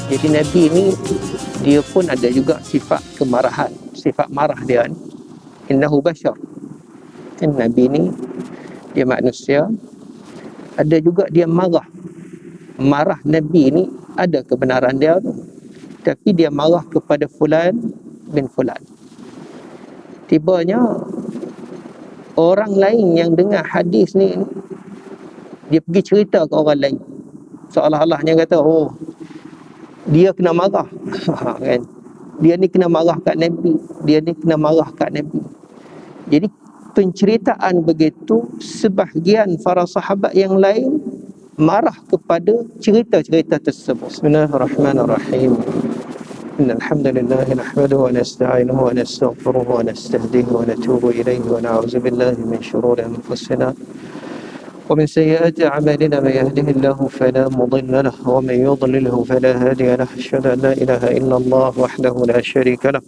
Jadi Nabi ni dia pun ada juga sifat kemarahan, sifat marah dia ni. Innahu bashar. Kan Nabi ni dia manusia, ada juga dia marah. Marah Nabi ni ada kebenaran dia tu, tapi dia marah kepada fulan bin fulan. Tibanya orang lain yang dengar hadis ni, dia pergi cerita ke orang lain, seolah-olahnya kata, oh, dia kena marah. Kan? Dia ni kena marah kat Nabi, dia ni kena marah kat Nabi. Jadi penceritaan begitu, sebahagian para sahabat yang lain marah kepada cerita-cerita tersebut. Bismillahirrahmanirrahim. Innal hamdalillah nahmaduhu wa nasta'inuhu wa nastaghfiruhu wa nastahdihi wa natubu ilayhi wa na'udzu billahi min shururi anfusina ومن سيئات أعمالنا من يهده الله فلا مضل له ومن يضلله فلا هادي له أشهد أن لا إله إلا الله وحده لا شريك له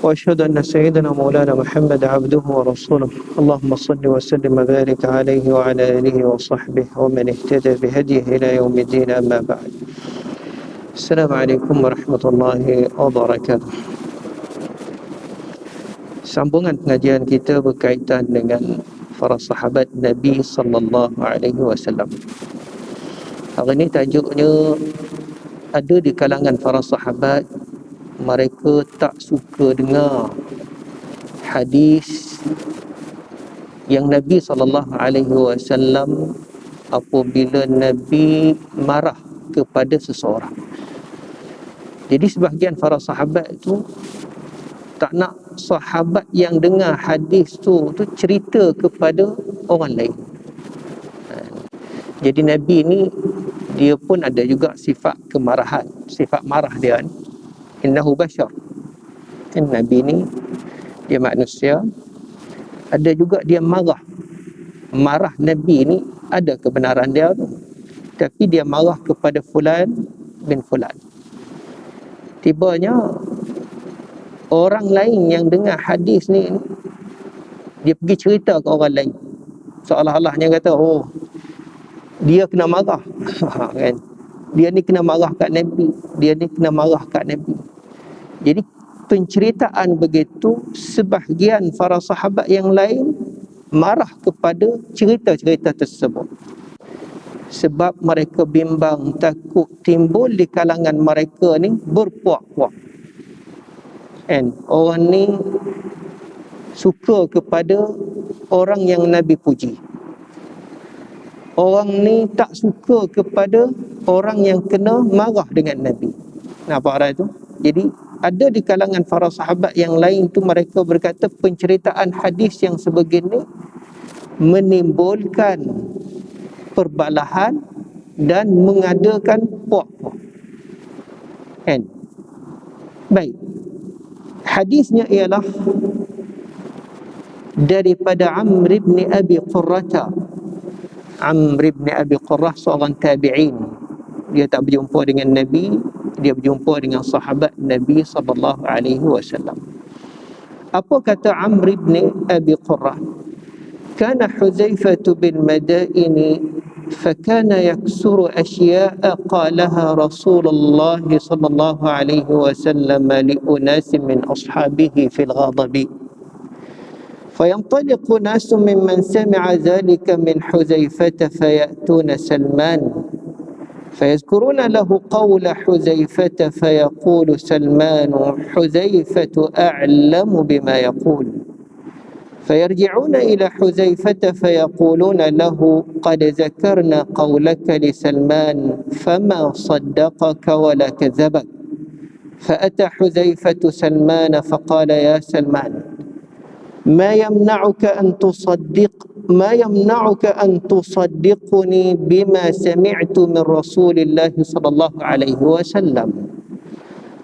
وأشهد أن سيدنا مولانا محمد عبده ورسوله اللهم صل وسلم وبارك عليه وعلى آله وصحبه ومن اهتدى بهديه إلى يوم الدين أما بعد. السلام عليكم ورحمة الله وبركاته. Sambungan pengajian kita berkaitan dengan para sahabat Nabi sallallahu alaihi wasallam. Hari ini tajuknya, ada di kalangan para sahabat mereka tak suka dengar hadis yang Nabi sallallahu alaihi wasallam apabila Nabi marah kepada seseorang. Jadi sebahagian para sahabat tu tak nak sahabat yang dengar hadis tu cerita kepada orang lain. Jadi Nabi ni dia pun ada juga sifat kemarahan, sifat marah dia ni. Innahu bashar. Kan Nabi ni dia manusia, ada juga dia marah. Marah Nabi ni ada kebenaran dia tu, tapi dia marah kepada fulan bin fulan. Tibanya orang lain yang dengar hadis ni, dia pergi cerita ke orang lain, seolah-olahnya kata, oh, dia kena marah. Kan? Dia ni kena marah kat Nabi, dia ni kena marah kat Nabi. Jadi penceritaan begitu, sebahagian para sahabat yang lain marah kepada cerita-cerita tersebut, sebab mereka bimbang takut timbul di kalangan mereka ni berpuak-puak. And orang ni suka kepada orang yang Nabi puji. Orang ni tak suka kepada orang yang kena marah dengan Nabi. Nampak arah itu? Jadi ada di kalangan para sahabat yang lain tu, mereka berkata penceritaan hadis yang sebegini menimbulkan perbalahan dan mengadakan puak-puak. Kan? Baik. Hadisnya ialah daripada Amr ibn Abi Qurrah. Amr ibn Abi Qurrah seorang tabi'in. Dia tak berjumpa dengan Nabi, dia berjumpa dengan sahabat Nabi sallallahu alaihi wasallam. Apa kata Amr ibn Abi Qurrah? Kana Huzaifah bin Madaini فكان يكسر أشياء قالها رسول الله صلى الله عليه وسلم لأناس من أصحابه في الغضب فينطلق ناس ممن سمع ذلك من حذيفة فيأتون سلمان فيذكرون له قول حذيفة فيقول سلمان حذيفة أعلم بما يقول فيرجعون إلى حذيفة فيقولون له قد ذكرنا قولك لسلمان فما صدقك ولا كذبك فأتى حذيفة سلمان فقال يا سلمان ما يمنعك أن تصدقني بما سمعت من رسول الله صلى الله عليه وسلم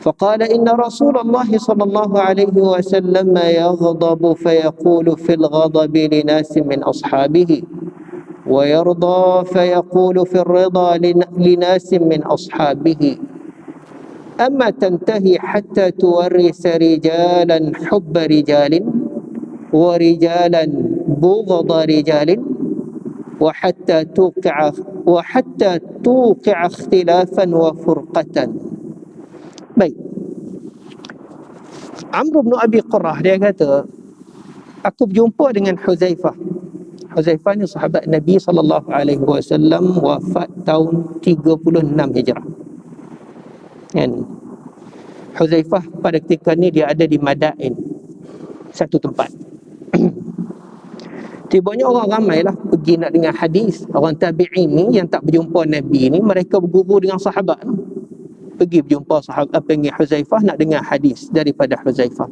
فقال إن رسول الله صلى الله عليه وسلم يغضب فيقول في الغضب لناس من أصحابه ويرضى فيقول في الرضا لناس من أصحابه أما تنتهي حتى تورث رجالا حب رجال ورجالا بغض رجال وحتى توقع اختلافا وفرقة Baik. Amr bin Abi Qurrah dia kata, aku berjumpa dengan Huzaifah. Huzaifah ni sahabat Nabi SAW, wafat tahun 36 Hijrah. Kan? Huzaifah pada ketika ni dia ada di Madain, satu tempat. Tibanya orang ramai lah pergi nak dengar hadis. Orang tabi'in ni yang tak berjumpa Nabi ni, mereka berguru dengan sahabat ni. Pergi berjumpa sahabat, panggil Huzaifah nak dengar hadis daripada Huzaifah.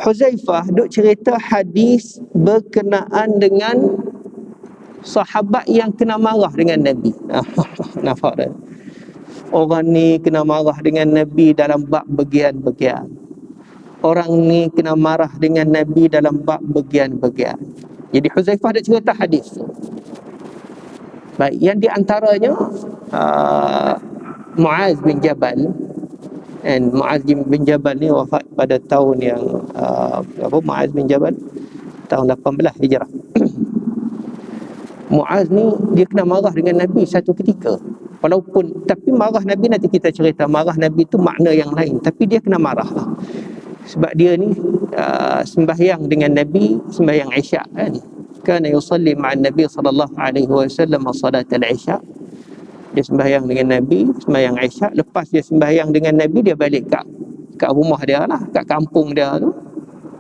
Huzaifah duk cerita hadis berkenaan dengan sahabat yang kena marah dengan Nabi. Nampak tak? Orang ni kena marah dengan Nabi dalam bab bagian-bagian. Orang ni kena marah dengan Nabi dalam bab bagian-bagian. Jadi Huzaifah ada cerita hadis. Baik, yang di antaranya Muaz bin Jabal. Dan Muaz bin Jabal ni wafat pada tahun yang Muaz bin Jabal tahun 18 Hijrah. Muaz ni dia kena marah dengan Nabi satu ketika. Tapi marah Nabi nanti kita cerita, marah Nabi tu makna yang lain, tapi dia kena marah lah. Sebab dia ni sembahyang dengan Nabi, sembahyang Isyak kan. Kana yusalli ma'an Nabi sallallahu alaihi wasallam salat al-Isya. Dia sembahyang dengan Nabi, sembahyang Isyak. Lepas dia sembahyang dengan Nabi, dia balik kat rumah dia lah, kat kampung dia tu.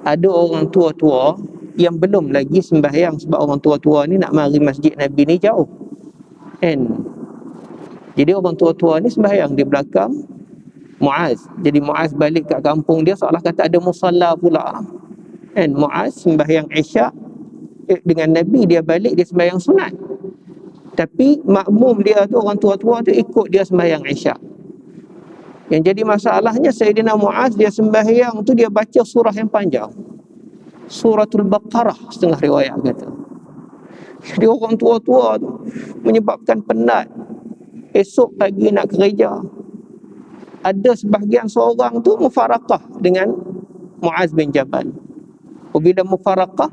Ada orang tua-tua yang belum lagi sembahyang, sebab orang tua-tua ni nak mari masjid Nabi ni jauh. And jadi orang tua-tua ni sembahyang di belakang Muaz. Jadi Muaz balik kat kampung dia, seolah kata ada musalla pula. And Muaz sembahyang Isyak dengan Nabi, dia balik dia sembahyang sunat. Tapi makmum dia tu, orang tua-tua tu ikut dia sembahyang Isyak. Yang jadi masalahnya Sayyidina Muaz dia sembahyang tu dia baca surah yang panjang. Suratul Baqarah setengah riwayat kata. Jadi orang tua-tua tu menyebabkan penat. Esok pagi nak kerja. Ada sebahagian seorang tu mufarakah dengan Muaz bin Jabal. Bila mufarakah,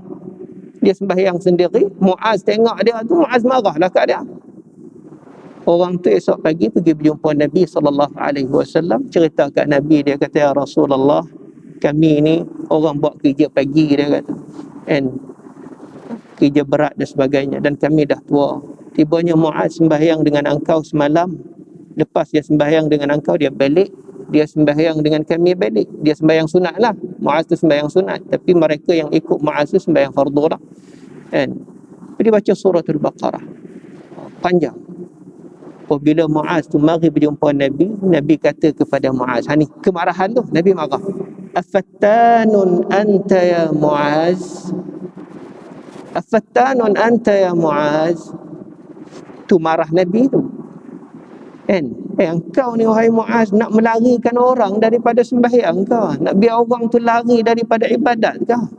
dia sembahyang sendiri, Muaz tengok dia tu, Muaz marahlah kat dia. Orang tu esok pagi pergi berjumpa Nabi SAW, cerita kat Nabi, dia kata, ya Rasulullah, kami ni orang buat kerja pagi, dia kata, and kerja berat dan sebagainya, dan kami dah tua. Tibanya Muaz sembahyang dengan engkau semalam. Lepas dia sembahyang dengan engkau, dia balik. Dia sembahyang dengan kami balik. Dia sembahyang sunat lah. Muaz tu sembahyang sunat. Tapi mereka yang ikut Muaz tu sembahyang fardu lah. And dia baca suratul Baqarah. Panjang. Apabila Muaz tu mari berjumpa Nabi, Nabi kata kepada Muaz, ni kemarahan tu, Nabi marah. Afattanun anta ya Muaz. Afattanun anta ya Muaz. Tu marah Nabi tu. Kan? Engkau ni wahai Muaz nak melarikan orang daripada sembahyang kau, nak biar orang tu lari daripada ibadat kau.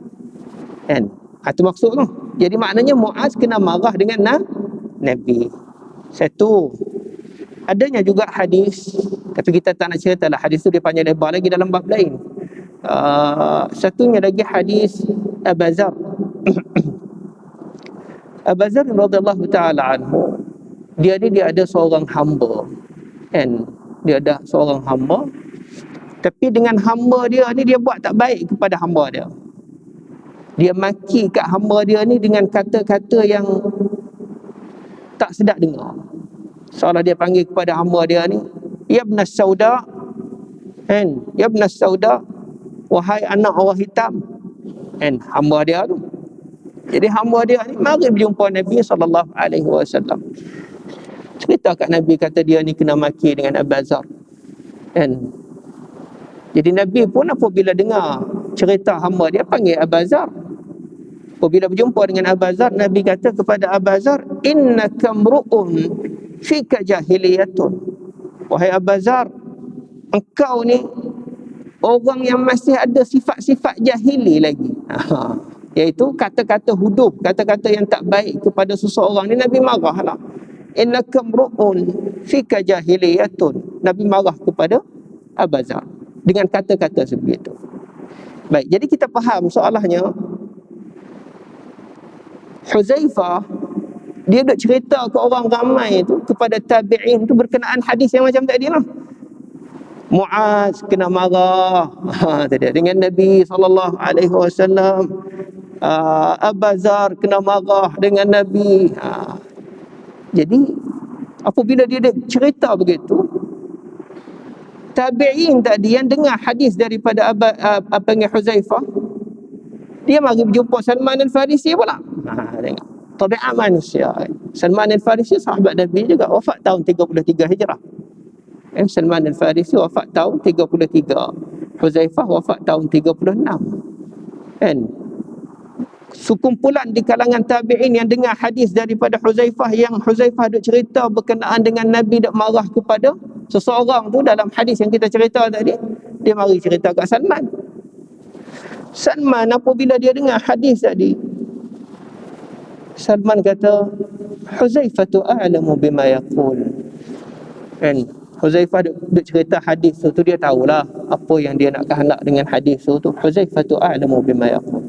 Kan? Itu maksud tu. Jadi maknanya Muaz kena marah dengan Nabi. Satu. Adanya juga hadis, tapi kita tak nak cerita lah hadis tu, dia panjang lebar lagi dalam bab lain. Satunya lagi hadis Abu Zar. Abu Zar radhiyallahu ta'ala anhu, dia ada seorang hamba. Kan? Dia ada seorang hamba. Tapi dengan hamba dia ni, dia buat tak baik kepada hamba dia. Dia maki kat hamba dia ni dengan kata-kata yang tak sedap dengar. Seolah dia panggil kepada hamba dia ni, ya ibnas sauda, kan? Ya ibnas sauda, wahai anak orang hitam. Kan? Hamba dia tu. Jadi hamba dia ni mari berjumpa Nabi SAW. Cerita kat Nabi, kata dia ni kena maki dengan Abu Zar. Kan? Jadi Nabi pun apabila dengar cerita hamba dia, panggil Abu Zar. Apabila berjumpa dengan Abu Zar, Nabi kata kepada Abu Zar, innaka mru'un fika jahiliyatun. Wahai Abu Zar, engkau ni orang yang masih ada sifat-sifat jahili lagi. Iaitu kata-kata hudub, kata-kata yang tak baik kepada seseorang ni, Nabi marah lah. Innaka mru'un fika jahiliyatun. Nabi marah kepada Abu Zar dengan kata-kata sebegitu. Baik, jadi kita faham soalahnya Huzaifah dia duk cerita ke orang ramai tu, kepada tabi'in tu berkenaan hadis yang macam tadi lah. Muaz kena marah dengan Nabi SAW. Abu Zar kena marah dengan Nabi. Jadi apabila dia cerita begitu, tabi'in tadi yang dengar hadis daripada Huzaifah, dia mari berjumpa Salman Al-Farisi pula. Tengok tabiat manusia. Salman Al-Farisi sahabat Nabi juga, wafat tahun 33 Hijrah. Salman Al-Farisi wafat tahun 33, Huzaifah wafat tahun 36. Kan? Sekumpulan di kalangan tabi'in yang dengar hadis daripada Huzaifah, yang Huzaifah duk cerita berkenaan dengan Nabi duk marah kepada seseorang tu dalam hadis yang kita cerita tadi, dia mari cerita kat Salman. Salman apabila dia dengar hadis tadi, Salman kata, Huzaifah tu a'lamu bima yaqul. Kan? Huzaifah duk cerita hadis tu, dia tahulah apa yang dia nak kehendak dengan hadis tu. Huzaifah tu a'lamu bima yaqul.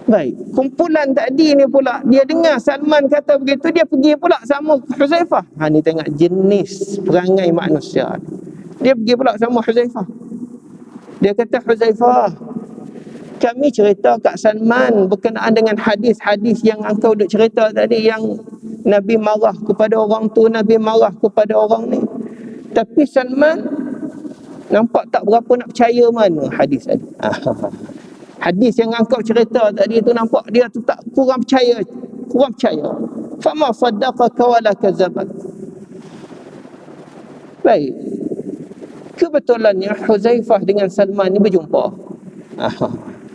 Baik, kumpulan tadi ni pula, dia dengar Salman kata begitu, dia pergi pula sama Huzaifah. Ni tengok jenis perangai manusia. Dia pergi pula sama Huzaifah. Dia kata, Huzaifah, kami cerita kat Salman berkenaan dengan hadis-hadis yang engkau duk cerita tadi, yang Nabi marah kepada orang tu, Nabi marah kepada orang ni. Tapi Salman nampak tak berapa nak percaya mana hadis tadi. Hadis yang engkau cerita tadi tu, nampak dia tu tak, kurang percaya. Fama saddaqaka wala kazabat. Baik, kebetulannya Huzaifah dengan Salman ni berjumpa.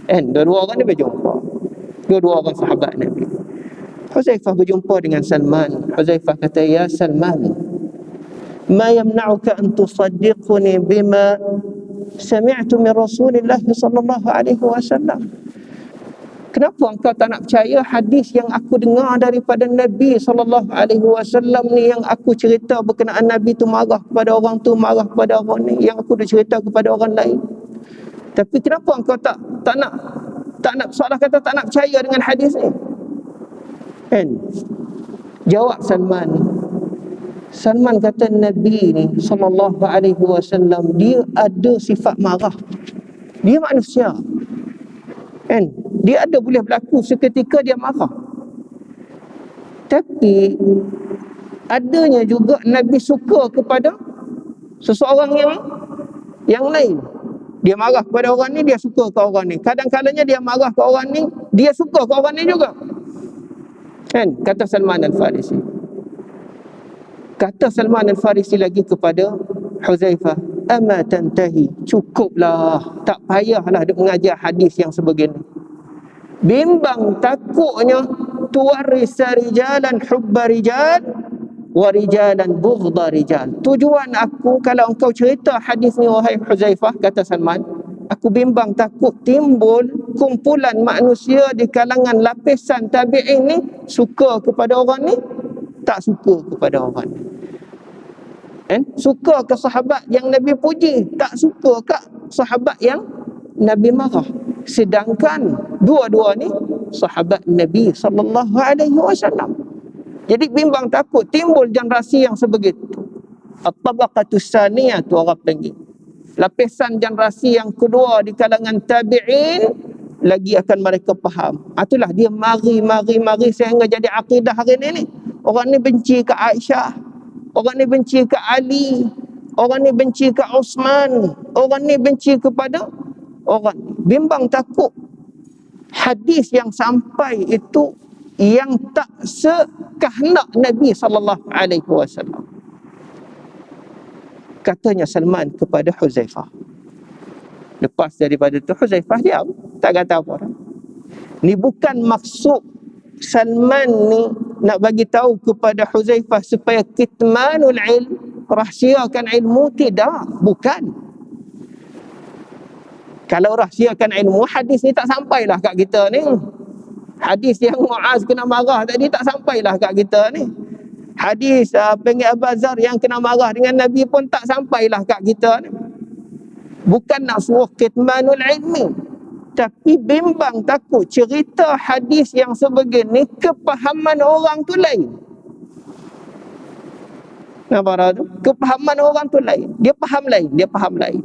Dua-dua orang ni berjumpa, dua-dua orang sahabat Nabi. Huzaifah berjumpa dengan Salman. Huzaifah kata, ya Salman, ma yamna'uka an tusaddiquni bima sami'tu min Rasulillah sallallahu alaihi wasallam. Kenapa engkau tak nak percaya hadis yang aku dengar daripada Nabi sallallahu alaihi wasallam ni, yang aku cerita berkenaan Nabi tu marah kepada orang tu, marah kepada orang ni, yang aku dah cerita kepada orang lain. Tapi kenapa engkau tak nak seolah kata tak nak percaya dengan hadis ni? Kan? Jawab Salman kata, Nabi ni sallallahu alaihi wasallam, dia ada sifat marah. Dia manusia. Kan? Dia ada boleh berlaku seketika dia marah. Tapi adanya juga Nabi suka kepada seseorang yang lain. Dia marah kepada orang ni, dia suka ke orang ni. Kadang-kadangnya dia marah ke orang ni, dia suka ke orang ni juga. Kan? Kata Salman Al-Farisi. Kata Salman Al-Farisi lagi kepada Huzaifah, ama tantahi, cukuplah, tak payahlah duk mengajar hadis yang sebegini. Bimbang takutnya tuwarisa rijalan hubba rijal wa rijalan bughda rijal. Tujuan aku kalau engkau cerita hadis ni wahai Huzaifah, kata Salman, aku bimbang takut timbul kumpulan manusia di kalangan lapisan tabi'in ni, suka kepada orang ni, tak suka kepada orang ni. Suka ke sahabat yang Nabi puji, tak suka ke sahabat yang Nabi marah. Sedangkan dua-dua ni sahabat Nabi sallallahu alaihi wasallam. Jadi bimbang takut timbul generasi yang sebegitu. At-tabaqatus saniyah tu orang panggil. Lapisan generasi yang kedua di kalangan tabi'in, lagi akan mereka faham. Itulah dia mari sehingga jadi akidah hari ni. Orang ni benci ke Aisyah, orang ni benci ke Ali, orang ni benci ke Osman, orang ni benci kepada orang ni. Bimbang takut hadis yang sampai itu yang tak sekehendak Nabi sallallahu alaihi wasallam. Katanya Salman kepada Huzaifah. Lepas daripada itu Huzaifah diam, tak kata apa. Ni bukan maksud Salman ni nak bagi tahu kepada Huzaifah supaya kitmanul ilm, rahsiakan ilmu, tidak, bukan. Kalau rahsiakan ilmu, hadis ni tak sampailah kat kita ni. Hadis yang Muaz kena marah tadi tak sampailah kat kita ni. Hadis Abu Zar yang kena marah dengan Nabi pun tak sampailah kat kita ni. Bukan nak suruh kitmanul ilmi, tapi bimbang takut cerita hadis yang sebegini, kepahaman orang tu lain. Nampak tu? Kepahaman orang tu lain. Dia faham lain, dia faham lain.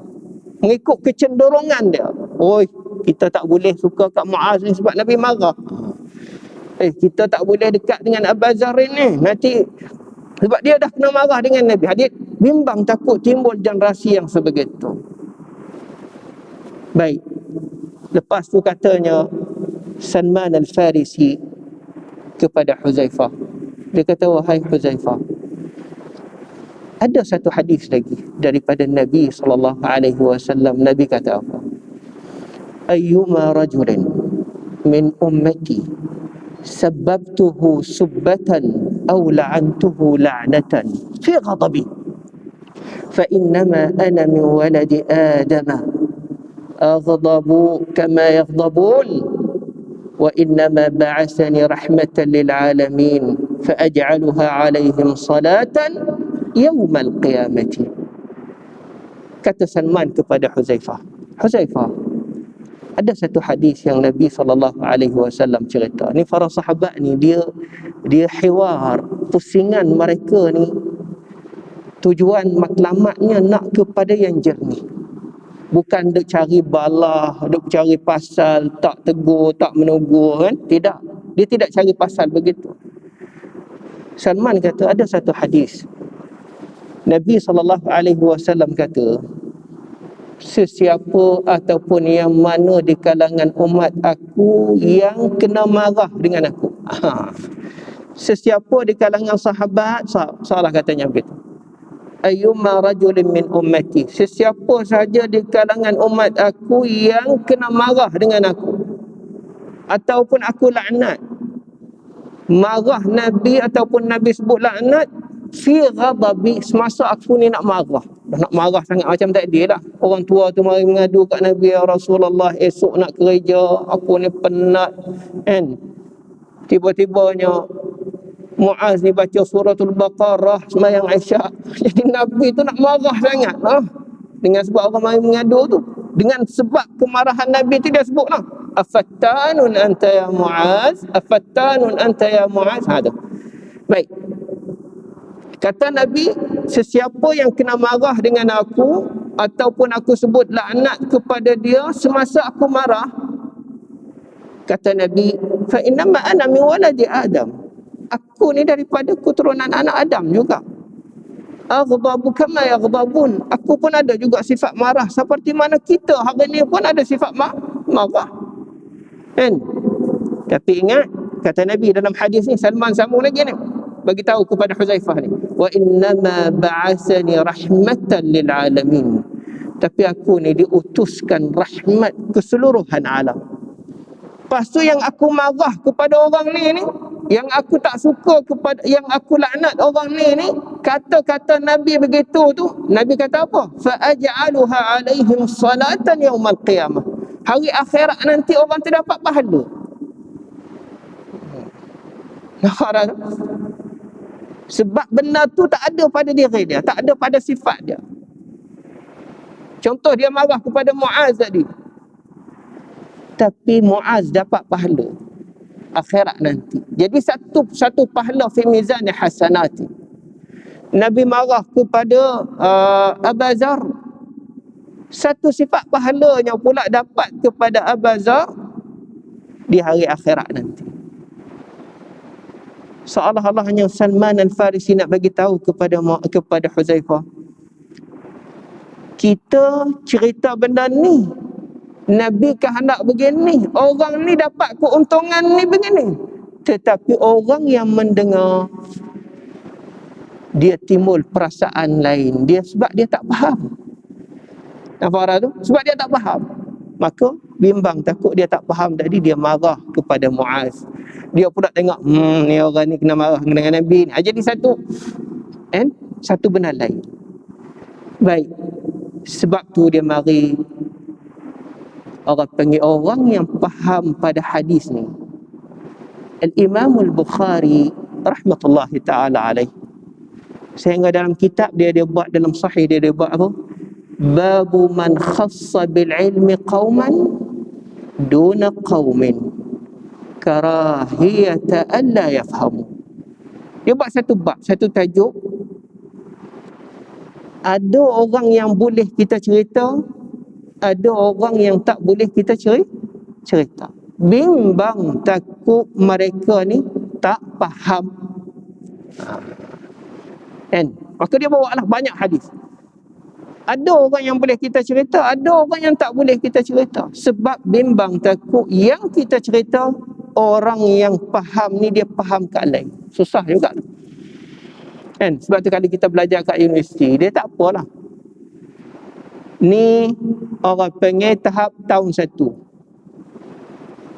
Mengikut kecenderungan dia. Oi, kita tak boleh suka kat Muaz ni sebab Nabi marah. Kita tak boleh dekat dengan Abu Zar ni. Nanti sebab dia dah kena marah dengan Nabi. Dia bimbang takut timbul generasi yang sebegitu. Baik. Lepas tu katanya Salman Al-Farisi kepada Huzaifah. Dia kata, wahai Huzaifah, ada satu hadis lagi daripada Nabi SAW. Nabi kata apa? Ayyuma rajulin min ummati sabbabtuhu subbatan aw la'antuhu la'natan fi ghadabi fa innama ana min waladi adama aghdabu kama yaghdabun wa innama ba'athani rahmatan lil alamin fa aj'aluha 'alaihim salatan yaumal qiyamati. Kata Salman kepada Huzaifah, Huzaifah, ada satu hadis yang Nabi SAW cerita. Ni para sahabat ni dia hiwar, pusingan mereka ni tujuan matlamatnya nak kepada yang jernih. Bukan duk cari balah, duk cari pasal, tak tegur, tak menegur kan? Tidak. Dia tidak cari pasal begitu. Salman kata ada satu hadis. Nabi SAW kata, sesiapa ataupun yang mana di kalangan umat aku yang kena marah dengan aku. Sesiapa di kalangan sahabat, salah katanya begitu. Ayyuma rajulin min ummati, sesiapa saja di kalangan umat aku yang kena marah dengan aku ataupun aku laknat, marah Nabi ataupun Nabi sebut laknat, fi ghadabi, semasa aku ni nak marah. Dah nak marah sangat macam tadi lah. Orang tua tu mari mengadu kat Nabi, ya Rasulullah, esok nak kerja, aku ni penat kan. Tiba-tibanya Muaz ni baca suratul Baqarah sembahyang Isyak. Jadi Nabi tu nak marah sangat dengan sebab orang mari mengadu tu. Dengan sebab kemarahan Nabi tu dia sebut lah, afattanun anta ya Muaz, afattanun anta ya Muaz. Tu. Baik. Kata Nabi, sesiapa yang kena marah dengan aku ataupun aku sebut laknat kepada dia semasa aku marah, kata Nabi, fa innama ana min waladi Adam, aku ni daripada keturunan anak Adam juga. Aghdabu kama yaghdabun, aku pun ada juga sifat marah seperti mana kita hari ni pun ada sifat marah kan. Tapi ingat, kata Nabi dalam hadis ni, Salman sambung lagi ni, bagi tahu kepada Huzaifah ni, wa innama ba'athani rahmatan lil alamin, tapi aku ni diutuskan rahmat keseluruhan alam. Lepas tu yang aku marah kepada orang ni, yang aku tak suka kepada, yang aku laknat orang ni, kata-kata Nabi begitu tu, Nabi kata apa? Fa aj'aluha 'alaihim salatan yaumal qiyamah, hari akhirat nanti orang tu dapat pahala. Nampak. Sebab benda tu tak ada pada diri dia, tak ada pada sifat dia. Contoh, dia marah kepada Muaz tadi, tapi Muaz dapat pahala akhirat nanti. Jadi satu pahala fi mizan hasanati. Nabi marah kepada Abu Zar, satu sifat pahalanya pula dapat kepada Abu Zar di hari akhirat nanti. Seolah-olahnya Salman Al-Farisi nak bagi tahu kepada Huzaifah, kita cerita benda ni, Nabi kehendak begini, orang ni dapat keuntungan ni begini, tetapi orang yang mendengar dia timbul perasaan lain, dia sebab dia tak faham. Nampak tu? Sebab dia tak faham, maka bimbang takut dia tak faham tadi, dia marah kepada Muaz. Dia pula tengok, ni orang ni kena marah dengan Nabi ni. Jadi satu benda lain. Baik. Sebab tu dia mari, orang panggil orang yang faham pada hadis ni, Al-Imam Al-Bukhari rahmatullahi ta'ala alaih, sehingga dalam kitab dia buat, dalam sahih dia buat apa? Babu man khassa bil ilmi qauman duna qaumin karahiyata alla yafhamu. Dia buat satu bab, satu tajuk, Ada orang yang boleh kita cerita, ada orang yang tak boleh kita cerita. Bimbang takut mereka ni tak faham. Kan? Maka dia bawa lah banyak hadis. Ada orang yang boleh kita cerita, ada orang yang tak boleh kita cerita. Sebab bimbang takut yang kita cerita, orang yang faham ni dia faham kat lain. Susah juga. Kan? Sebab tu kalau kita belajar kat universiti, dia tak apalah. Ni orang panggil tahap tahun 1.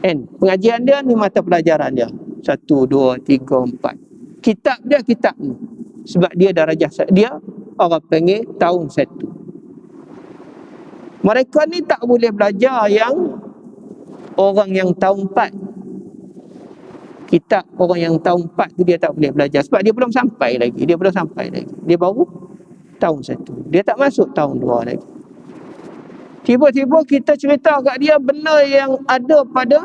Kan? Pengajian dia ni mata pelajaran dia. 1, 2, 3, 4. Kitab dia kitab ni. Sebab dia darajah dia orang panggil tahun 1. Mereka ni tak boleh belajar yang orang yang tahun 4. Kitab orang yang tahun 4 tu dia tak boleh belajar. Sebab dia belum sampai lagi. Dia baru tahun 1. Dia tak masuk tahun 2 lagi. Tiba-tiba kita cerita kat dia benda yang ada pada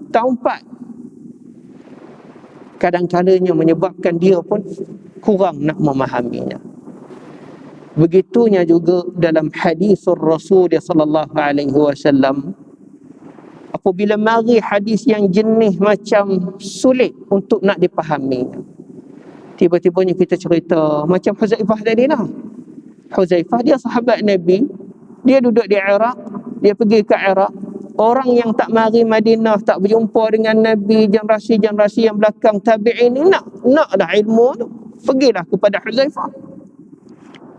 tahun 4. Kadang-kadangnya menyebabkan dia pun kurang nak memahaminya. Begitunya juga dalam hadis Rasul sallallahu alaihi wasallam, apabila mari hadis yang jenis macam sulit untuk nak dipahami, tiba-tibanya kita cerita macam Huzaifah tadi lah. Huzaifah dia sahabat Nabi, dia duduk di Iraq, dia pergi ke Iraq. Orang yang tak mari Madinah, tak berjumpa dengan Nabi, generasi-generasi yang belakang tabi'in ni naklah ilmu tu, pergilah kepada Huzaifah.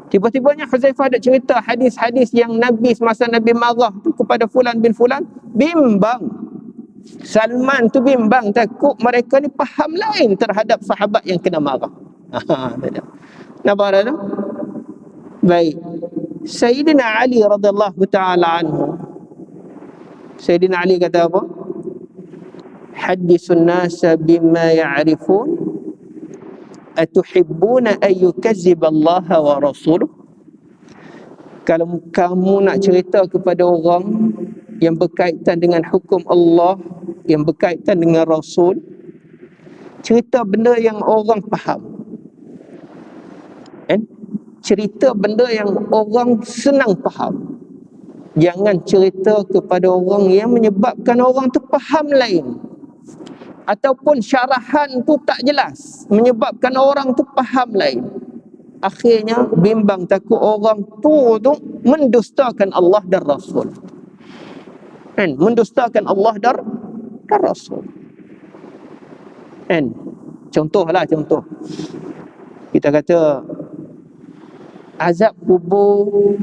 Tiba-tibanya Huzaifah ada cerita hadis-hadis yang Nabi semasa Nabi marah tu kepada fulan bin fulan, bimbang. Salman tu bimbang takut mereka ni faham lain terhadap sahabat yang kena marah. Nampak tak? Baik. Sayyidina Ali radhiyallahu ta'ala anhu. Sayyidina Ali kata apa? Hadithun nasa bima ya'rifun, atuhibbuna an yukazziba Allah wa rasuluh. Kalau kamu nak cerita kepada orang yang berkaitan dengan hukum Allah, yang berkaitan dengan Rasul, cerita benda yang orang faham. Cerita benda yang orang senang faham. Jangan cerita kepada orang yang menyebabkan orang tu faham lain, ataupun syarahan tu tak jelas, menyebabkan orang tu faham lain. Akhirnya bimbang takut orang tu mendustakan Allah dan Rasul. Kan? Mendustakan Allah dan Rasul. Kan? Contoh. Kita kata azab kubur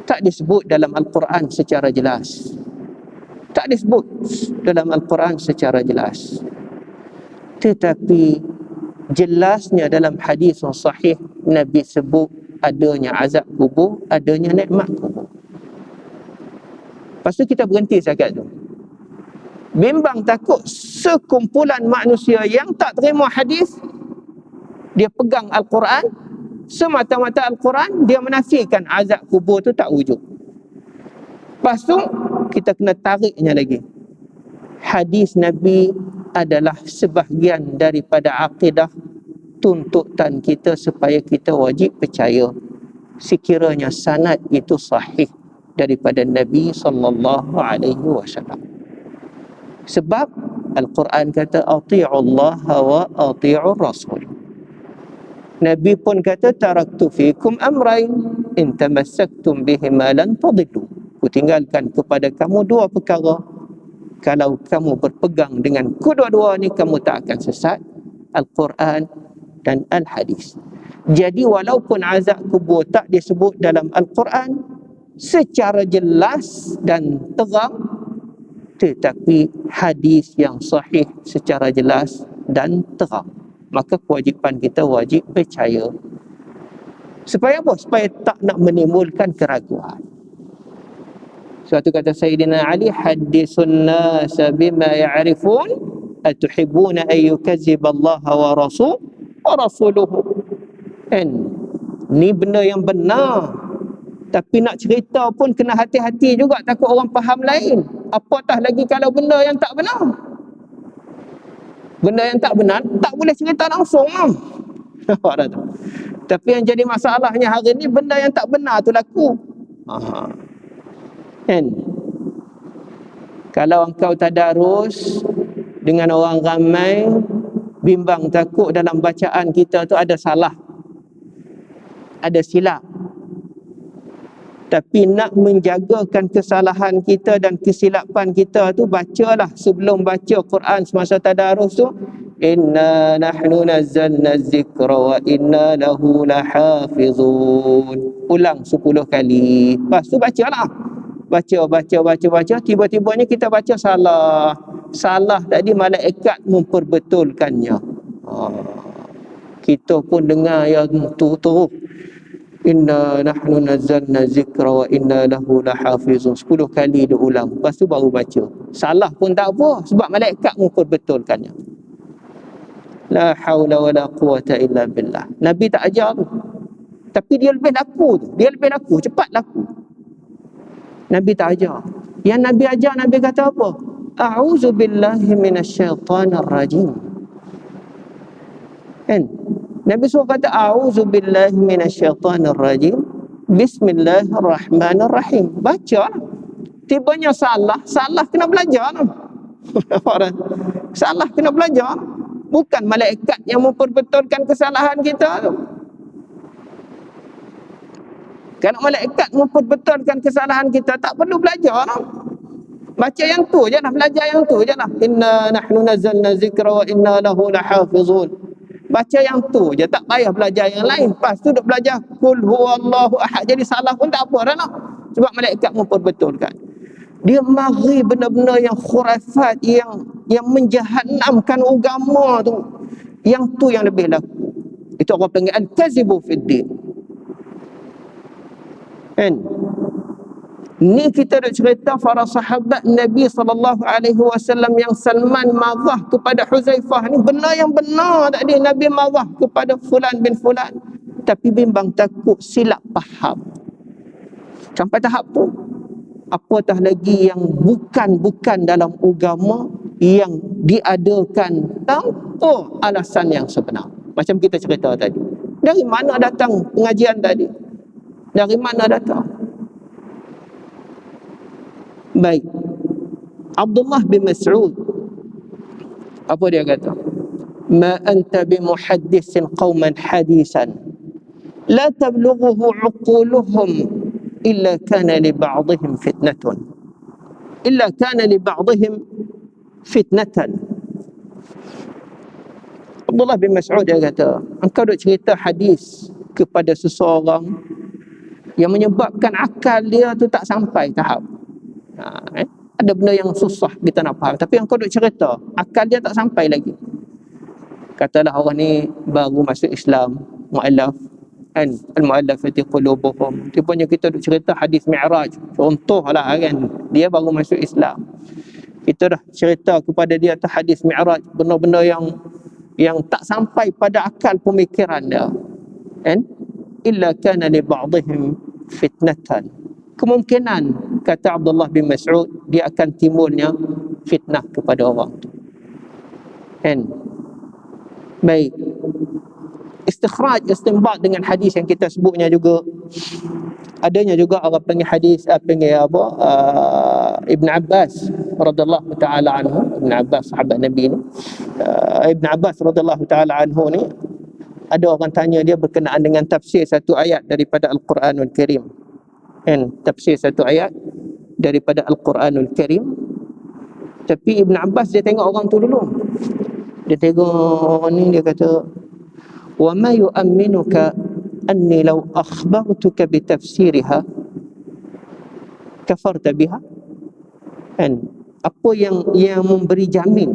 tak disebut dalam Al-Quran secara jelas. Tak disebut dalam Al-Quran secara jelas. Tetapi jelasnya dalam hadis yang sahih, Nabi sebut adanya azab kubur, adanya nikmat kubur. Lepas tu kita berhenti setakat tu. Bimbang takut sekumpulan manusia yang tak terima hadis, dia pegang Al-Quran, semata-mata Al-Quran, dia menafikan azab kubur tu tak wujud. Lepas tu kita kena tariknya lagi. Hadis Nabi adalah sebahagian daripada akidah, tuntutan kita supaya kita wajib percaya sekiranya sanad itu sahih daripada Nabi sallallahu alaihi wasallam. Sebab Al-Quran kata ati'ullaha wa ati'ur rasul. Nabi pun kata taraktu fikum amrain in tamassaktum bihima lan tadillu. Ku tinggalkan kepada kamu 2 perkara. Kalau kamu berpegang dengan kedua-dua ni, kamu tak akan sesat. Al-Quran dan Al-Hadis. Jadi walaupun azab kubur tak disebut dalam Al-Quran secara jelas dan terang, tetapi hadis yang sahih secara jelas dan terang, maka kewajipan kita wajib percaya. Supaya apa? Supaya tak nak menimbulkan keraguan. Suatu kata Sayyidina Ali, hadithun nasa bima ya'rifun, atuhibbuna an yukazziba Allah wa rasuluhu. Kan? Ni benda yang benar. Tapi nak cerita pun kena hati-hati juga, takut orang faham lain. Apatah lagi kalau benda yang tak benar. Benda yang tak benar tak boleh cerita langsung. Tapi yang jadi masalahnya hari ni benda yang tak benar tu laku. Kan? Kalau engkau tadarus dengan orang ramai, bimbang takut dalam bacaan kita tu ada salah, ada silap. Tapi nak menjagakan kesalahan kita dan kesilapan kita tu, bacalah sebelum baca Quran semasa tadarus tu, inna nahnu nazzalna zikra wa inna lahu lahafizun. Ulang 10 kali. Lepas tu bacalah. Baca. Tiba-tibanya kita baca salah. Salah tadi malaikat memperbetulkannya. Kita pun dengar yang tu terus. Inna nahnu nazzalna zikra wa inna lahu lahafizun. 10 kali dia ulang. Lepas tu baru baca. Salah pun tak apa sebab malaikat memperbetulkannya. La haula wala quwata illa billah. Nabi tak ajar tu. Tapi dia lebih laku tu. Dia lebih laku, cepat laku. Nabi tak ajar. Yang Nabi ajar, Nabi kata apa? A'udzu billahi minasyaitonir rajim. Kan? Nabi suruh kata a'udzu billahi minasyaitonir rajim. Bismillahirrahmanirrahim. Baca. Tibanya salah kena belajar. Salah kena belajar. Bukan malaikat yang memperbetulkan kesalahan kita tu. Kalau malaikat memperbetulkan kesalahan kita, tak perlu belajar. Baca yang tu je lah, belajar yang tu je lah. Inna nahnu nazzalna zikra wa inna lahu lahafizun. Baca yang tu je, tak payah belajar yang lain. Lepas tu duk belajar Qul huwallahu ahad, jadi salah pun tak apa dah lah. Sebab malaikat memperbetulkan. Dia mari benda-benda yang khurafat, yang menjahannamkan agama tu. Yang tu yang lebih laku. Itu orang panggil al-kazibu fid din. Kan? Ni kita dah cerita para sahabat Nabi SAW yang Salman marah kepada Huzaifah ni, benda yang benar tadi. Nabi marah kepada fulan bin fulan, tapi bimbang takut silap faham. Sampai tahap tu, apatah lagi yang bukan dalam agama, yang diadakan tanpa alasan yang sebenar. Macam kita cerita tadi. Dari mana datang pengajian tadi? Dari mana datang? Baik. Abdullah bin Mas'ud, apa dia kata? Ma anta bimuhaddisin qauman hadisan la tablughuhu uquluhum illa kana li ba'dihim fitnatun. Illa kana li ba'dihim fitnatan. Abdullah bin Mas'ud dia kata, engkau duk cerita hadis kepada seseorang yang menyebabkan akal dia tu tak sampai tahap. Ada benda yang susah kita nak faham, tapi yang kau duk cerita, akal dia tak sampai lagi. Katalah orang ni baru masuk Islam, mu'allaf, kan, al-mu'allafati qulubuhum. Tipanya kita duk cerita hadis Mi'raj, contohlah kan, dia baru masuk Islam. Kita dah cerita kepada dia tu hadis Mi'raj, benda-benda yang tak sampai pada akal pemikiran dia. Kan? Illa kana li ba'dihim fitnatan. Kemungkinan, kata Abdullah bin Mas'ud, dia akan timbulnya fitnah kepada orang tu. Kan? Baik. Istikhraj, istinbat dengan hadis yang kita sebutnya juga. Adanya juga orang panggil hadis, Ibn Abbas radhiyallahu ta'ala anhu. Ibn Abbas, sahabat Nabi ni. Ibn Abbas radhiyallahu ta'ala anhu ni, ada orang tanya dia berkenaan dengan tafsir satu ayat daripada Al-Quranul Karim. Kan, tafsir satu ayat daripada Al-Quranul Karim. Tapi Ibn Abbas dia tengok orang tu dulu. Dia tengok orang ni, dia kata, wa ma yu'amminuka anni law akhbartuka bi tafsiriha kafarta biha. Kan, apa yang memberi jamin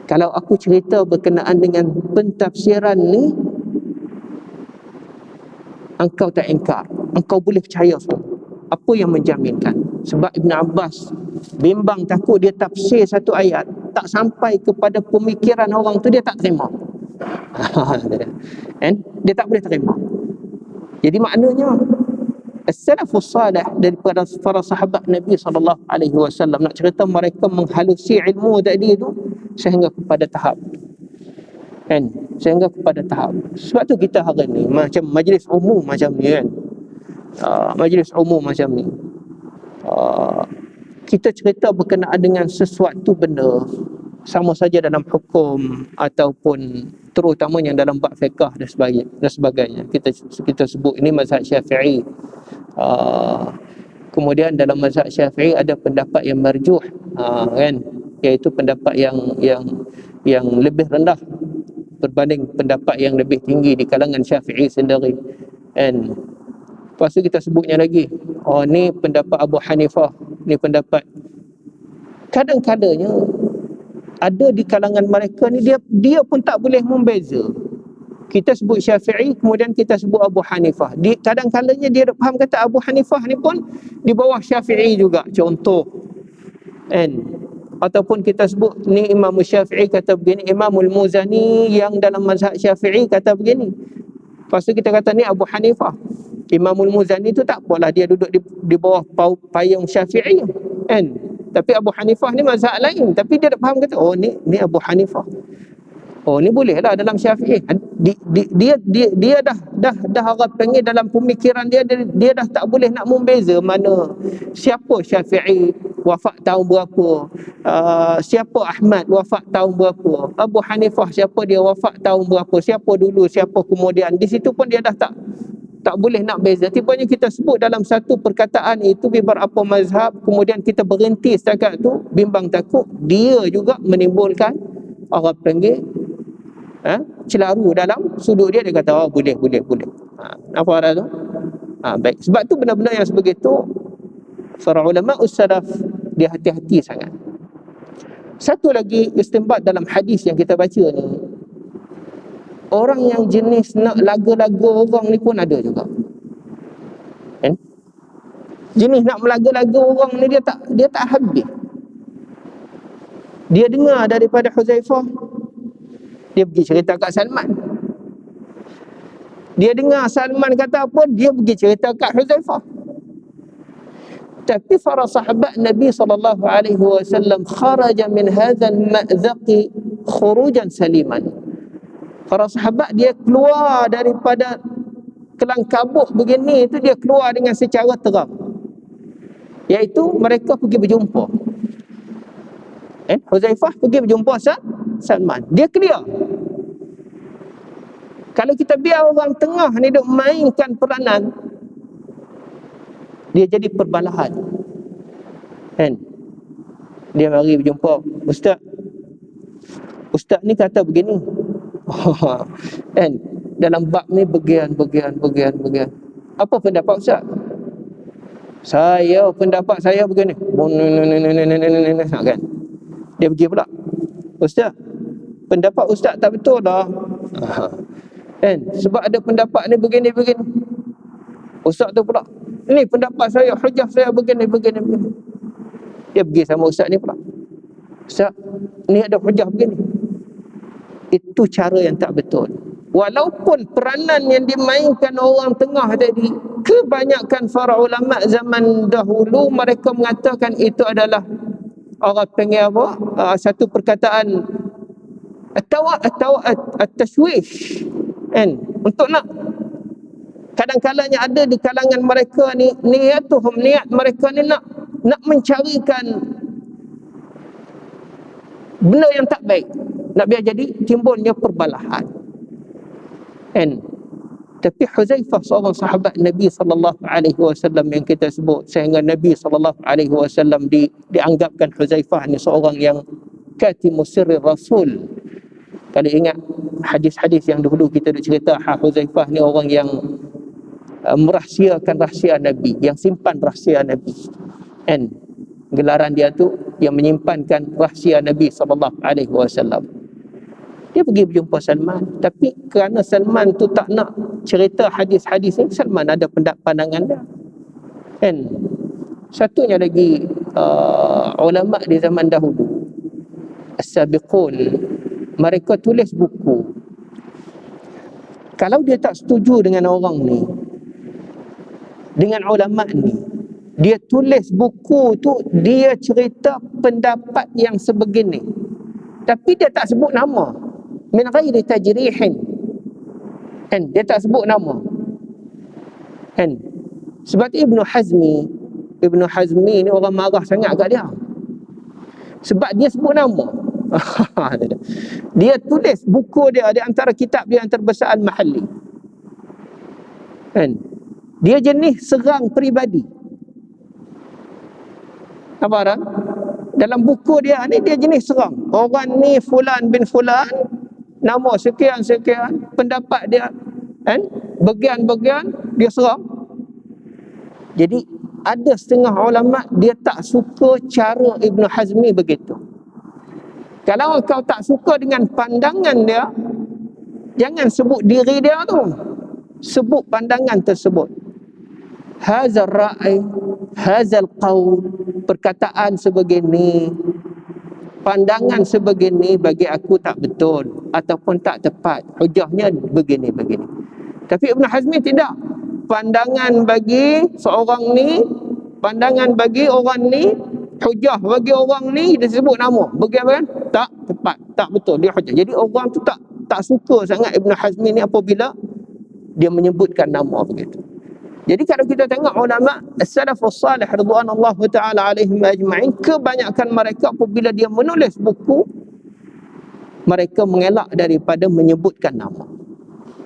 kalau aku cerita berkenaan dengan pentafsiran ni, engkau tak ingkar, engkau boleh percaya semua. Apa yang menjaminkan? Sebab Ibn Abbas bimbang takut dia tafsir satu ayat tak sampai kepada pemikiran orang tu, dia tak terima. Dia tak boleh terima. Jadi maknanya as-salafus salih daripada para sahabat Nabi SAW, nak cerita mereka menghalusi ilmu tadi itu sehingga kepada tahap, kan, sehingga kepada tahap. Sebab tu kita hari ni macam majlis umum macam ni kan, majlis umum macam ni, kita cerita berkenaan dengan sesuatu benda, sama saja dalam hukum ataupun terutamanya dalam bab fiqh dan sebagainya. Kita sebut ini mazhab Syafi'i. Kemudian dalam mazhab Syafi'i ada pendapat yang marjuh, kan, iaitu pendapat yang lebih rendah berbanding pendapat yang lebih tinggi di kalangan Syafi'i sendiri. And lepas tu kita sebutnya lagi, ni pendapat Abu Hanifah, ni pendapat. Kadang-kadangnya ada di kalangan mereka ni dia pun tak boleh membeza. Kita sebut Syafi'i, kemudian kita sebut Abu Hanifah. Kadang-kadangnya dia faham kata Abu Hanifah ni pun di bawah Syafi'i juga, contoh. Ataupun kita sebut ni Imam Syafi'i kata begini, Imamul Muzani yang dalam mazhab Syafi'i kata begini. Lepas tu kita kata ni Abu Hanifah. Imamul Muzani tu tak apalah, dia duduk di bawah payung Syafi'i, kan? Tapi Abu Hanifah ni mazhab lain, tapi dia tak faham kata ni Abu Hanifah. Ni bolehlah dalam Syafi'i. Dia dah orang panggil dalam pemikiran dia dah tak boleh nak membeza mana siapa Syafi'i wafat tahun berapa, siapa Ahmad wafat tahun berapa, Abu Hanifah siapa dia wafat tahun berapa, siapa dulu siapa kemudian. Di situ pun dia dah tak boleh nak beza. Tipanya kita sebut dalam satu perkataan itu beberapa mazhab, kemudian kita berhenti setakat tu, bimbang takut dia juga menimbulkan orang panggil celaru dalam sudut dia kata boleh. Apa arah tu? Baik. Sebab tu benda-benda yang sebegitu para ulama ussalaf dia hati-hati sangat. Satu lagi istinbat dalam hadis yang kita baca ni, orang yang jenis nak laga-laga orang ni pun ada juga. Kan? Jenis nak melaga-laga orang ni dia tak habis. Dia dengar daripada Huzaifah, dia pergi cerita kat Salman. Dia dengar Salman kata apa, dia pergi cerita kat Huzaifah. Tapi para sahabat Nabi SAW kharaja min hadzal ma'zaqi khurujan saliman. Para sahabat dia keluar daripada kelang kabut begini itu, dia keluar dengan secara terang, iaitu mereka pergi berjumpa. Huzaifah pergi berjumpa Salman, dia clear. Kalau kita biar orang tengah ni duk mainkan peranan, dia jadi perbalahan. Kan? Dia mari berjumpa, Ustaz ni kata begini. Kan? Dalam bab ni bagian. Apa pendapat Ustaz? Pendapat saya begini. Kan? Dia pergi pula, Ustaz, pendapat Ustaz tak betul dah. Kan? Sebab ada pendapat ni begini. Ustaz tu pula, ni pendapat saya, hujah saya begini. Dia pergi sama Ustaz ni pula, Ustaz, ni ada hujah begini. Itu cara yang tak betul. Walaupun peranan yang dimainkan orang tengah tadi, kebanyakan para ulama zaman dahulu mereka mengatakan itu adalah orang panggil apa? Satu perkataan at-tashwish. Kan? Untuk nak, kadang-kadangnya ada di kalangan mereka ni niat mereka ni nak mencarikan benda yang tak baik, nak biar jadi timbulnya perbalahan. Kan? Tapi Huzaifah seorang sahabat Nabi SAW yang kita sebut, sehingga Nabi SAW dianggapkan Huzaifah ni seorang yang katimus sirri Rasul. Kalau ingat hadis-hadis yang dahulu kita dah cerita, Huzaifah ni orang yang merahsiakan rahsia Nabi, yang simpan rahsia Nabi. And gelaran dia tu yang menyimpankan rahsia Nabi SAW. Dia pergi berjumpa Salman, tapi kerana Salman tu tak nak cerita hadis-hadis ni, Salman ada pandangan dia. Kan? Satunya lagi, ulama di zaman dahulu, as-sabiqun, mereka tulis buku. Kalau dia tak setuju dengan orang ni, dengan ulama ni, dia tulis buku tu, dia cerita pendapat yang sebegini, tapi dia tak sebut nama. min ghairi tajrihin. Kan, dia tak sebut nama. Kan, sebab Ibnu Hazmi ni orang marah sangat kat dia. Sebab dia sebut nama. Dia tulis buku dia di antara kitab dia yang terbesar Al-Mahalli. Kan, dia jenis serang peribadi. Apa dah? Dalam buku dia ni dia jenis serang. Orang ni fulan bin fulan, nama sekian-sekian, pendapat dia, kan? Bagian-bagian dia serang. Jadi ada setengah ulama dia tak suka cara Ibnu Hazmi begitu. Kalau kau tak suka dengan pandangan dia, jangan sebut diri dia tu, sebut pandangan tersebut. Hazal ra'i, hazal qaul, perkataan sebegini, pandangan sebegini bagi aku tak betul ataupun tak tepat, hujahnya begini-begini. Tapi Ibn Hazmi tidak. Pandangan bagi seorang ni, pandangan bagi orang ni, hujah bagi orang ni, dia sebut nama. Bagaimana? Tak tepat, tak betul, dia hujah. Jadi orang tu tak suka sangat Ibn Hazmi ni apabila dia menyebutkan nama begitu. Jadi kalau kita tengok ulama as-salafus salih radhiyallahu taala alaihim ajma'in, kebanyakan mereka apabila dia menulis buku, mereka mengelak daripada menyebutkan nama.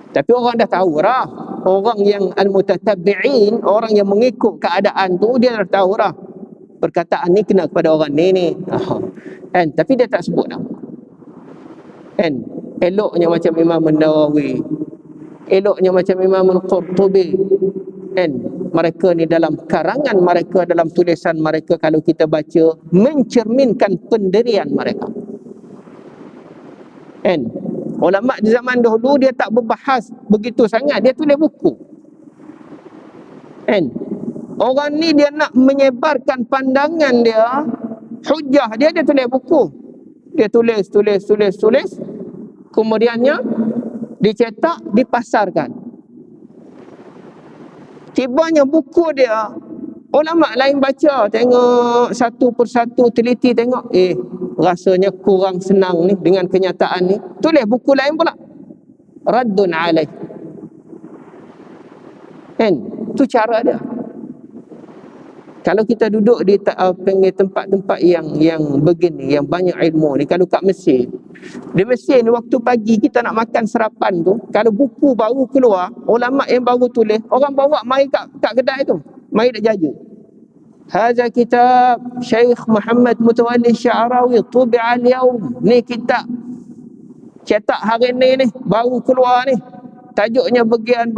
Tapi orang dah tahu dah, orang yang al-mutatabi'in, orang yang mengikut keadaan tu, dia dah tahu dah perkataan ni kena kepada orang ni. Kan, tapi dia tak sebut nama. Kan, eloknya macam Imam An-Nawawi, eloknya macam Imam Al-Qurtubi. Kan, mereka ni dalam karangan mereka, dalam tulisan mereka, kalau kita baca, mencerminkan pendirian mereka. Kan, ulama di zaman dahulu dia tak berbahas begitu sangat, dia tulis buku. Kan, orang ni dia nak menyebarkan pandangan dia, hujah dia tulis buku. Dia tulis, kemudiannya dicetak, dipasarkan. Tibanya buku dia, ulama lain baca, tengok satu persatu, teliti tengok, rasanya kurang senang ni dengan kenyataan ni, tulis buku lain pula, raddun alaih. Kan, tu cara dia. Kalau kita duduk di tempat-tempat yang begini, yang banyak ilmu ni, kalau kat Mesir, di Mesir ni waktu pagi kita nak makan sarapan tu, kalau buku baru keluar, ulama yang baru tulis, orang bawa mai kat kedai tu, mai dak jaja. Hadza kitab Syekh Muhammad Mutawalli Sya'rawi tubi'a al-yawm. Ni kitab cetak hari ni baru keluar ni. Tajuknya bagian.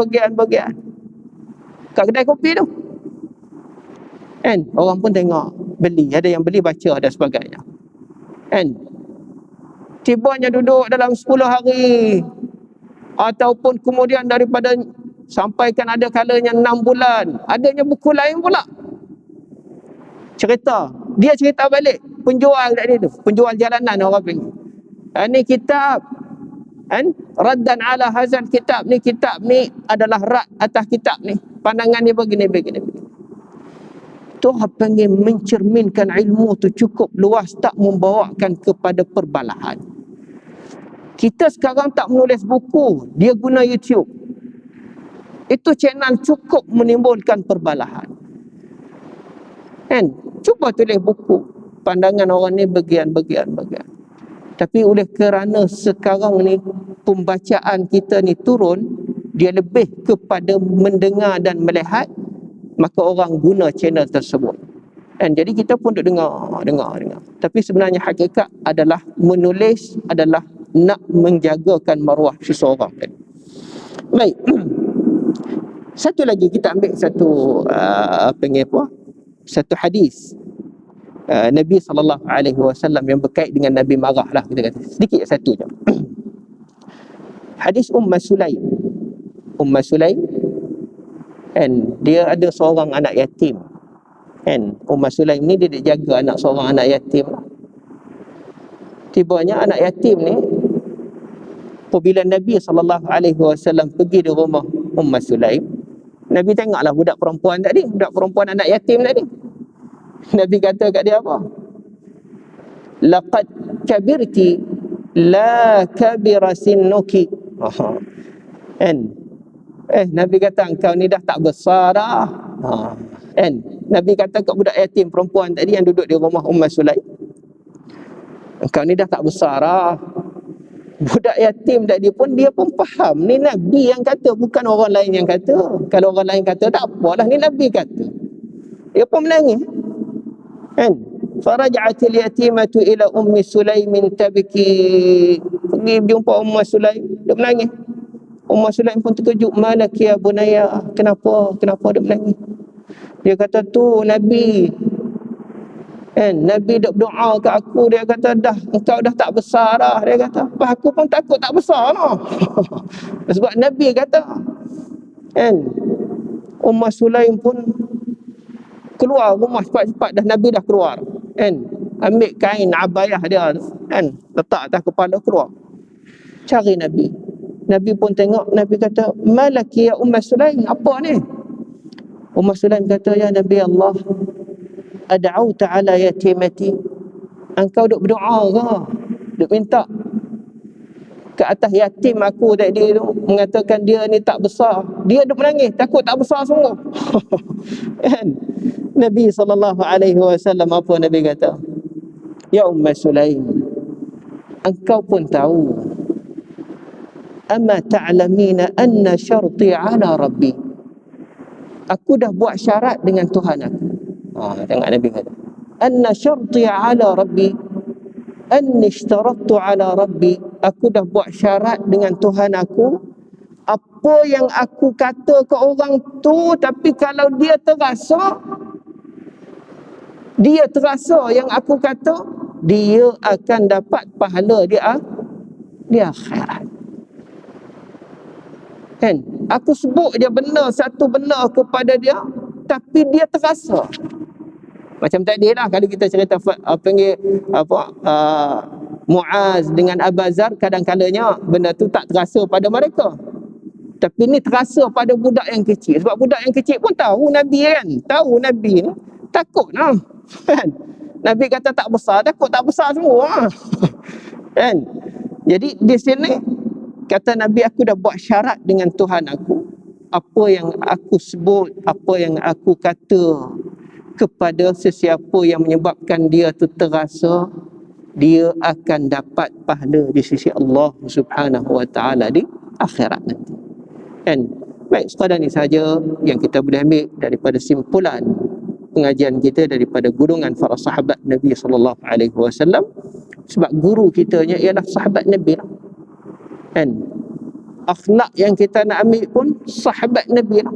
Kat kedai kopi tu. Kan, orang pun tengok, beli, ada yang beli, baca dan sebagainya. Kan, tibanya duduk dalam 10 hari, ataupun kemudian daripada sampaikan ada kalanya 6 bulan, adanya buku lain pula cerita, dia cerita balik penjual tadi tu, penjual jalanan orang panggil, ni kitab, kan, raddan ala hazal kitab ni adalah rad atas kitab ni, pandangan dia begini. Tu panggil mencerminkan ilmu tu cukup luas, tak membawakan kepada perbalahan. Kita sekarang tak menulis buku, dia guna YouTube. Itu channel cukup menimbulkan perbalahan. Kan, cuba tulis buku, pandangan orang ni bagian. Tapi oleh kerana sekarang ni pembacaan kita ni turun, dia lebih kepada mendengar dan melihat, maka orang guna channel tersebut. Dan jadi kita pun duk dengar. Tapi sebenarnya hakikat adalah menulis adalah nak menjagakan maruah seseorang. Baik. Satu lagi kita ambil satu hadis Nabi SAW yang berkait dengan Nabi marah lah, kita kata. Sedikit satu je. Hadis Ummah Sulaim, kan, dia ada seorang anak yatim. Kan, Ummah Sulaim ni dia jaga seorang anak yatim. Tibanya anak yatim ni, apabila Nabi SAW pergi di rumah Ummah Sulaim, Nabi tengoklah budak perempuan anak yatim tadi. Nabi kata kat dia apa? Laqad kabirti la kabira sinnuki. Kan? Nabi kata engkau ni dah tak besar dah. Kan? Nabi kata kat budak yatim perempuan tadi yang duduk di rumah Ummah Sulaim, engkau ni dah tak besar dah. Budak yatim tadi pun dia pun faham ni Nabi yang kata, bukan orang lain yang kata. Kalau orang lain kata tak apalah, ni Nabi kata. Dia pun menangis. Kan? Faraja'atil yatimatu ila Ummi Sulaimin tabki. Pergi jumpa Ummah Sulaim, dia menangis. Ummah Sulaim pun terkejut. Malaki ya bunaya, kenapa dia menangis? Dia kata tu Nabi. Nabi dok doa ke aku, dia kata dah engkau dah tak besar dah. Dia kata aku pun takut tak besar lah. Sebab Nabi kata. Ummah Sulaim pun keluar rumah cepat-cepat, dah Nabi dah keluar. Ambil kain abayah dia, letak atas kepala, keluar cari Nabi. Nabi pun tengok, Nabi kata malaki ya Ummah Sulaim, apa ni? Ummah Sulaim kata, ya Nabi Allah, ad'auta ala yatimati, engkau duk berdoa ke, duk minta ke atas yatim aku tadi tu, mengatakan dia ni tak besar. Dia duk menangis, takut tak besar semua. Nabi SAW apa Nabi kata? Ya Ummah Sulaim, engkau pun tahu, amma ta'lamina anna syarti ala Rabbi, aku dah buat syarat dengan Tuhan aku. Tengok Nabi kata, anna syarti ala Rabbi, anni ishtarattu ala Rabbi, aku dah buat syarat dengan Tuhan aku. Apa yang aku kata ke orang tu, tapi kalau dia terasa yang aku kata, dia akan dapat pahala di akhirat. Kan? Aku sebut dia satu benda kepada dia, tapi dia terasa. Macam tadi lah, kalau kita cerita Muaz dengan Abazar, kadang-kadangnya benda tu tak terasa pada mereka, tapi ni terasa pada budak yang kecil. Sebab budak yang kecil pun tahu Nabi kan, tahu Nabi ni takut lah. Kan? Nabi kata tak besar, takut tak besar semua. Kan? Jadi di sini kata Nabi, aku dah buat syarat dengan Tuhan aku, apa yang aku sebut, apa yang aku kata kepada sesiapa yang menyebabkan dia tu terasa, dia akan dapat pahala di sisi Allah Subhanahu wa ta'ala di akhirat nanti. Kan? Baik, sekadar ini saja yang kita boleh ambil daripada simpulan pengajian kita daripada gurungan para sahabat Nabi SAW. Sebab guru kitanya ialah sahabat Nabi lah. Kan? Akhlak yang kita nak ambil pun sahabat Nabi lah.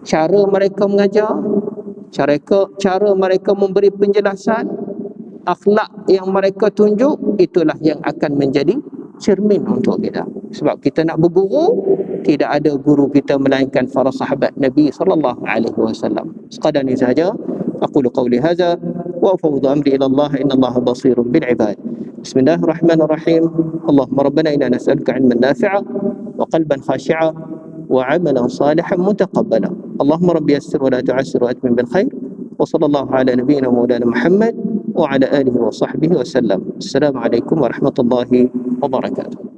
Cara mereka mengajar, cara mereka memberi penjelasan, akhlak yang mereka tunjuk, itulah yang akan menjadi cermin untuk kita. Sebab kita nak berguru, tidak ada guru kita melainkan para sahabat Nabi SAW. Sekadar ini saja. Aqulu qawli hadza wa afawdhu amri ila Allah, inna Allah basirun bil ibad. Bismillahirrahmanirrahim. Allahumma rabbana inna nas'aluka 'ilman nafi'a wa qalban khashi'a wa 'amalan salihan mutaqabbala. Allahumma rabbi yassir wa la tu'assir wa atmim bil khair. Wa sallallahu ala nabiyyina maulana Muhammad wa ala alihi wa sahbihi wa sallam. Assalamualaikum warahmatullahi wabarakatuh.